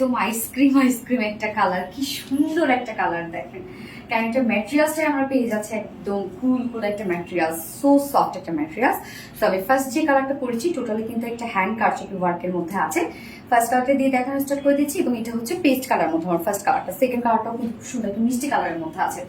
একদম ice cream ice cream একটা colour, কি সুন্দর একটা কালার দেখেন। কারণ এটা ম্যাটেরিয়ালসটাই আমরা পেয়ে যাচ্ছে একদম কুল কুল একটা ম্যাটেরিয়াল, সো সফট একটা ম্যাটেরিয়াল। তো আমি ফার্স্ট যে কালারটা করেছি টোটালি কিন্তু একটা হ্যান্ড কারচুপি ওয়ার্কের মধ্যে আছে। ফার্স্ট কালারটা দিয়ে দেখানো স্টার্ট করে দিচ্ছি এবং এটা হচ্ছে পেস্ট কালার মধ্যে আমার ফার্স্ট কালারটা। সেকেন্ড কালারটাও খুব সুন্দর একটা মিষ্টি কালারের মধ্যে আছে।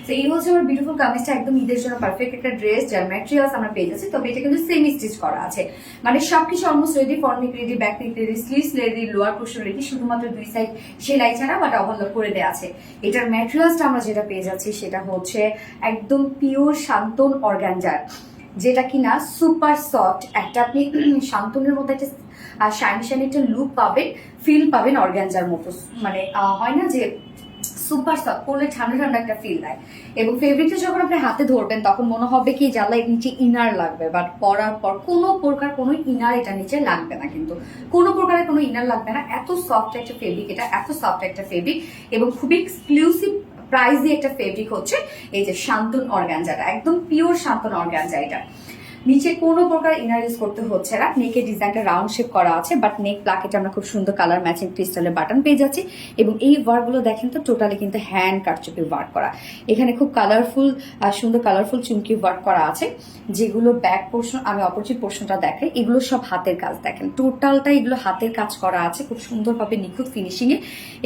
তো এই হচ্ছে আমার বিউটিফুল কামিজটা, একদম ঈদের জন্য পারফেক্ট একটা ড্রেস যার ম্যাটেরিয়ালস আমরা পেয়ে যাচ্ছি। তবে এটা কিন্তু সেমি স্টিচ করা আছে, মানে সবকিছু অলমোস্ট রেডি, ফ্রন্ট নেক ready, back neck ready, sleeves ready, lower portion ready, শুধুমাত্র দুই সাইড সেলাই ছাড়া বাট ওভারলক করে দেওয়া আছে। এটার ম্যাটেরিয়ালসটা আমরা যেটা পেয়ে যাচ্ছি সেটা হচ্ছে একদম পিওর শান্তন অর্গানজার, যেটা কিনা সুপার সফট একটা, আপনি শান্তনের মধ্যে একটা শাইনি শাইনি একটা লুক পাবেন, ফিল পাবেন অর্গানজার মতো। মানে হয় না যে সুপার সফট, পরলে ঠান্ডা ঠান্ডা একটা ফিল দেয়। এবং ফেব্রিকটা যখন আপনি হাতে ধরবেন তখন মনে হবে কি জ্বালা নিচে ইনার লাগবে, বাট পরার পর কোনো প্রকার কোনো ইনার এটা নিচে লাগবে না, কিন্তু কোনো প্রকারের কোনো ইনার লাগবে না। এত সফট একটা ফেব্রিক এটা, এত সফট একটা ফেব্রিক এবং খুবই এক্সক্লুসিভ প্রাইজে একটা ফেব্রিক হচ্ছে এই যে শান্তন অর্গানজাটা, একদম পিওর শান্তন অর্গানজা। এটা নিচে কোনো প্রকার ইনার ইউজ করতে হচ্ছে না। নেকের ডিজাইনটা রাউন্ড শেপ করা আছে, বাট নেক প্লাকেটে আমরা খুব সুন্দর কালার ম্যাচিং ক্রিস্টালের বাটন পেয়ে যাচ্ছি। এবং এই ওয়ার্কগুলো দেখেন তো টোটালি কিন্তু হ্যান্ড কারচুপি ওয়ার্ক করা। এখানে খুব কালারফুল সুন্দর কালারফুল চুমকি ওয়ার্ক করা আছে, যেগুলো ব্যাক পোর্শন, আমি অপোজিট পোর্শনটা দেখাই, এগুলো সব হাতের কাজ। দেখেন টোটালটা এগুলো হাতের কাজ করা আছে খুব সুন্দরভাবে নিখুঁত ফিনিশিং এ।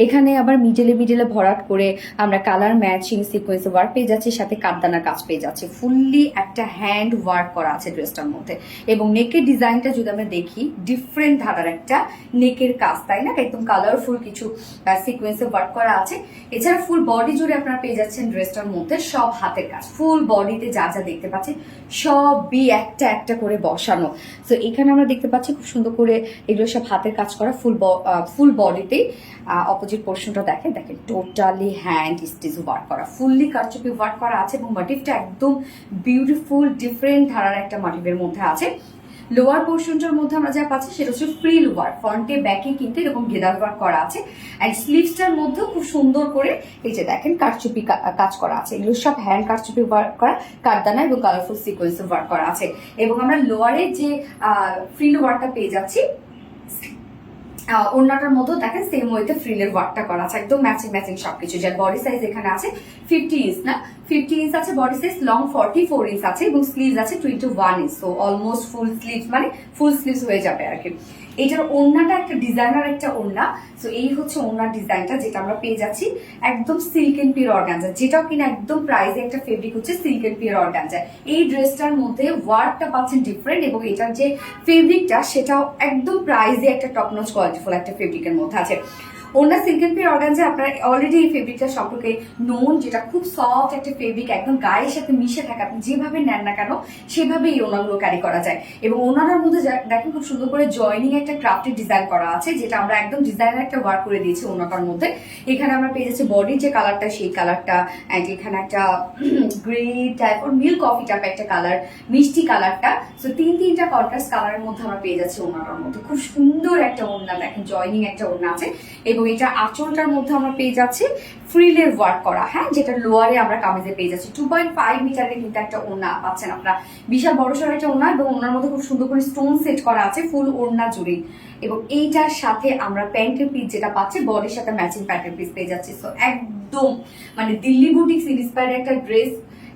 এখানে আবার মিডলে মিডলে ভরাট করে আমরা কালার ম্যাচিং সিকোয়েন্স ওয়ার্ক পেয়ে যাচ্ছি, সাথে কাঠদানার কাজ পেয়ে যাচ্ছি। ফুললি একটা হ্যান্ড ওয়ার্ক করা আছে ড্রেসটার মধ্যে। এবং নেকের ডিজাইনটা যদি আমরা দেখি, ডিফারেন্ট ধারার একটা নেকের কাজ, তাই না? একদম কালারফুল কিছু সিকোয়েন্সে ওয়ার্ক করা আছে। এছাড়া ফুল বডি জুড়ে আপনারা পেয়ে যাচ্ছেন ড্রেসটার মধ্যে সব হাতের কাজ। ফুল বডিতে যা যা দেখতে পাচ্ছেন সবই একটা একটা করে বসানো। তো এখানে আমরা দেখতে পাচ্ছি খুব সুন্দর করে এগুলো সব হাতের কাজ করা ফুল বডিতেই। অপোজিট পোর্শনটা দেখেন টোটালি হ্যান্ড স্টিচ ওয়ার্ক করা, ফুললি কারচুপি ওয়ার্ক করা আছে এবং মোটিভটা একদম বিউটিফুল ডিফারেন্ট ধারার একটা মোটিভের মধ্যে আছে। লোয়ার পোর্শনটার মধ্যে আমরা যা পাচ্ছি সেটা হচ্ছে ফ্রিল ওয়ার্ক, ফ্রন্টে ব্যাকে কিন্তু এরকম গেদার ওয়ার্ক করা আছে। অ্যান্ড স্লিভসটার মধ্যেও খুব সুন্দর করে এই যে দেখেন কারচুপি কাজ করা আছে। এগুলো সব হ্যান্ড কারচুপি ওয়ার্ক করা, কাঠদানা এবং কালারফুল সিকোয়েন্স ওয়ার্ক করা আছে। এবং আমরা লোয়ারে যে ফ্রিল ওয়ার্কটা পেয়ে যাচ্ছি, ওড়নাটার মধ্যে দেখেন সেম ওয়েতে ফ্রিলের ওয়ার্কটা করা আছে, একদম ম্যাচিং ম্যাচিং সবকিছু। যার বডি সাইজ এখানে আছে 50 ইঞ্চ, না 50 ইঞ্চ আছে বডি সাইজ, লং 44 ইঞ্চ আছে এবং স্লিভস আছে 21 inch. So almost full sleeves, মানে ফুল স্লিভস হয়ে যাবে আর কি। এটার ওড়নাটা একটা ডিজাইনার একটা ওড়না। সো এই হচ্ছে ওড়নার ডিজাইনটা, যেটা আমরা পেয়ে যাচ্ছি একদম সিল্ক এন্ড পিওর অর্গানজা, যেটাও কিনা একদম প্রাইজে একটা ফেব্রিক হচ্ছে সিল্ক এন্ড পিওর অর্গানজা। এই ড্রেসটার মধ্যে ওয়ার্কটা পাচ্ছেন ডিফারেন্ট এবং এটার যে ফেব্রিকটা সেটাও একদম প্রাইজে একটা টপ নচ কোয়ালিটিফুল একটা ফেব্রিকের মধ্যে আছে। ওনা সিল্ক এন্ড পিওর অর্গানজা আপনারা অলরেডি এই ফেব্রিকটা সম্পর্কে নোন, যেটা খুব সফট একটা ফেব্রিক, একদম গায়ের সাথে মিশে থাকে, আপনি যেভাবে নেন না কেন সেভাবে এই ওনাগুলো ক্যারি করা যায়। এবং ওনার মধ্যে দেখেন খুব সুন্দর করে জয়নিং একটা ক্রাফটেড ডিজাইন করা আছে, যেটা আমরা একদম ডিজাইনার একটা ওয়ার্ক করে দিয়েছি ওনাটার মধ্যে। এখানে আমরা পেয়ে যাচ্ছি বডির যে কালারটা সেই কালারটা, অ্যান্ড এখানে একটা গ্রে টাইপ ওর মিল্ক কফি টাইপ একটা কালার, মিষ্টি কালারটা। সো তিনটা কন্ট্রাস্ট কালারের মধ্যে আমরা পেয়ে যাচ্ছি ওনাটার মধ্যে। খুব সুন্দর একটা ওড়না, দেখেন জয়নিং একটা ওড়না আছে। এবং এটা আঁচলটার মধ্যে আমরা পেয়ে যাচ্ছি ফ্রিলের ওয়ার্ক করা, হ্যাঁ, যেটা লোয়ারে আমরা কামিজে পেয়ে যাচ্ছি। 2.5 মিটারের কিন্তু একটা ওড়না পাচ্ছেন আপনারা, বিশাল বড় সড়ো একটা ওড়না। এবং ওড়নার মধ্যে খুব সুন্দর করে স্টোন সেট করা আছে ফুল ওড়না জুড়ে। এবং এইটার সাথে আমরা প্যান্টের পিস যেটা পাচ্ছি, বডির সাথে ম্যাচিং প্যান্টের পিস পেয়ে যাচ্ছি। সো একদম মানে দিল্লি বুটিক ইন্সপায়ার্ড একটা ড্রেস,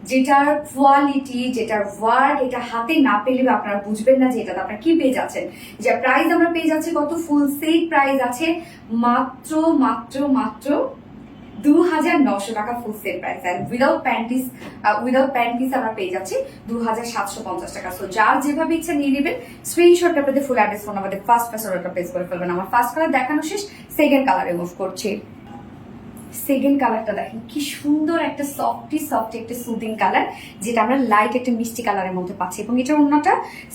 যেটার কোয়ালিটি, যেটার ওয়ার্ক, এটা হাতে না পেলে আপনারা বুঝবেন না যে এটাতে আপনারা কি পেয়ে যাচ্ছেন। যে প্রাইস আমরা পেয়ে যাচ্ছি কত, ফুল সেট প্রাইস আছে মাত্র মাত্র মাত্র 2900 টাকা ফুল সেট প্রাইস। আর উইদাউট প্যান্টিস আমরা পেয়ে যাচ্ছি 2750 টাকা। সো যার যেভাবে ইচ্ছা নিয়ে নেবেন, স্ক্রিনশট আপনাদের ফুল অ্যাড্রেস ফোন আমাদের ফার্স্ট অর্ডারটা প্লেস করে ফেলবেন। আমার ফার্স্ট কালার দেখানো শেষ, সেকেন্ড কালারে মুভ করছি। সেকেন্ড কালারটা দেখেন কি সুন্দর একটা সফটি একটা সুদিং কালার, যেটা আমরা লাইট একটা মিষ্টি কালারের মধ্যে পাচ্ছি। এবং এটা ওড়নাটা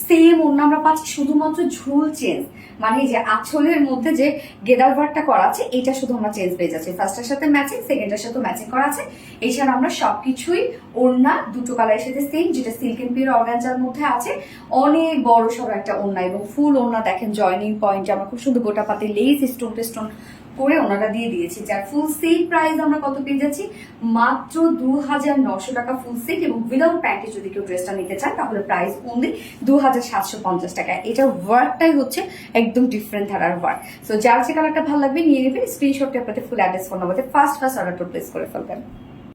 সেম ওড়না আমরা পাচ্ছি, শুধুমাত্র ঝুল চেঞ্জ, মানে যে আঁচলের মধ্যে যে গেদার ওয়ার্কটা করা আছে এটা শুধু আমরা চেঞ্জ পেয়ে যাচ্ছি। ফার্স্টের সাথে ম্যাচিং, সেকেন্ডের সাথে ম্যাচিং করা আছে। এছাড়া আমরা সবকিছুই ওড়না দুটো কালারের সাথে সেম, যেটা সিল্ক এন্ড পিওর অর্গানজার মধ্যে আছে। অনেক বড় সড়ো একটা ওড়না এবং ফুল ওড়না দেখেন জয়নিং পয়েন্ট আমরা খুব সুন্দর গোটা পাতে লেস স্টোন করে ওনারা দিয়ে দিয়েছি, যার ফুল সেট প্রাইস আমরা কত পেয়ে যাচ্ছি, মাত্র 2900 টাকা ফুল সেট। এবং উইদাউট প্যান্টে যদি কেউ ড্রেসটা নিতে চান তাহলে প্রাইস অনলি 2750 টাকা। এটা ওয়ার্কটাই হচ্ছে একদম ডিফারেন্ট ধারার ওয়ার্ক। সো যার যে কালারটা ভালো লাগবে নিয়ে নেবেন, স্ক্রিনশটটা আপনাদের ফুল অ্যাড্রেস ফোন নাম্বারে ফার্স্ট অর্ডারটা প্লেস করে ফেলবেন।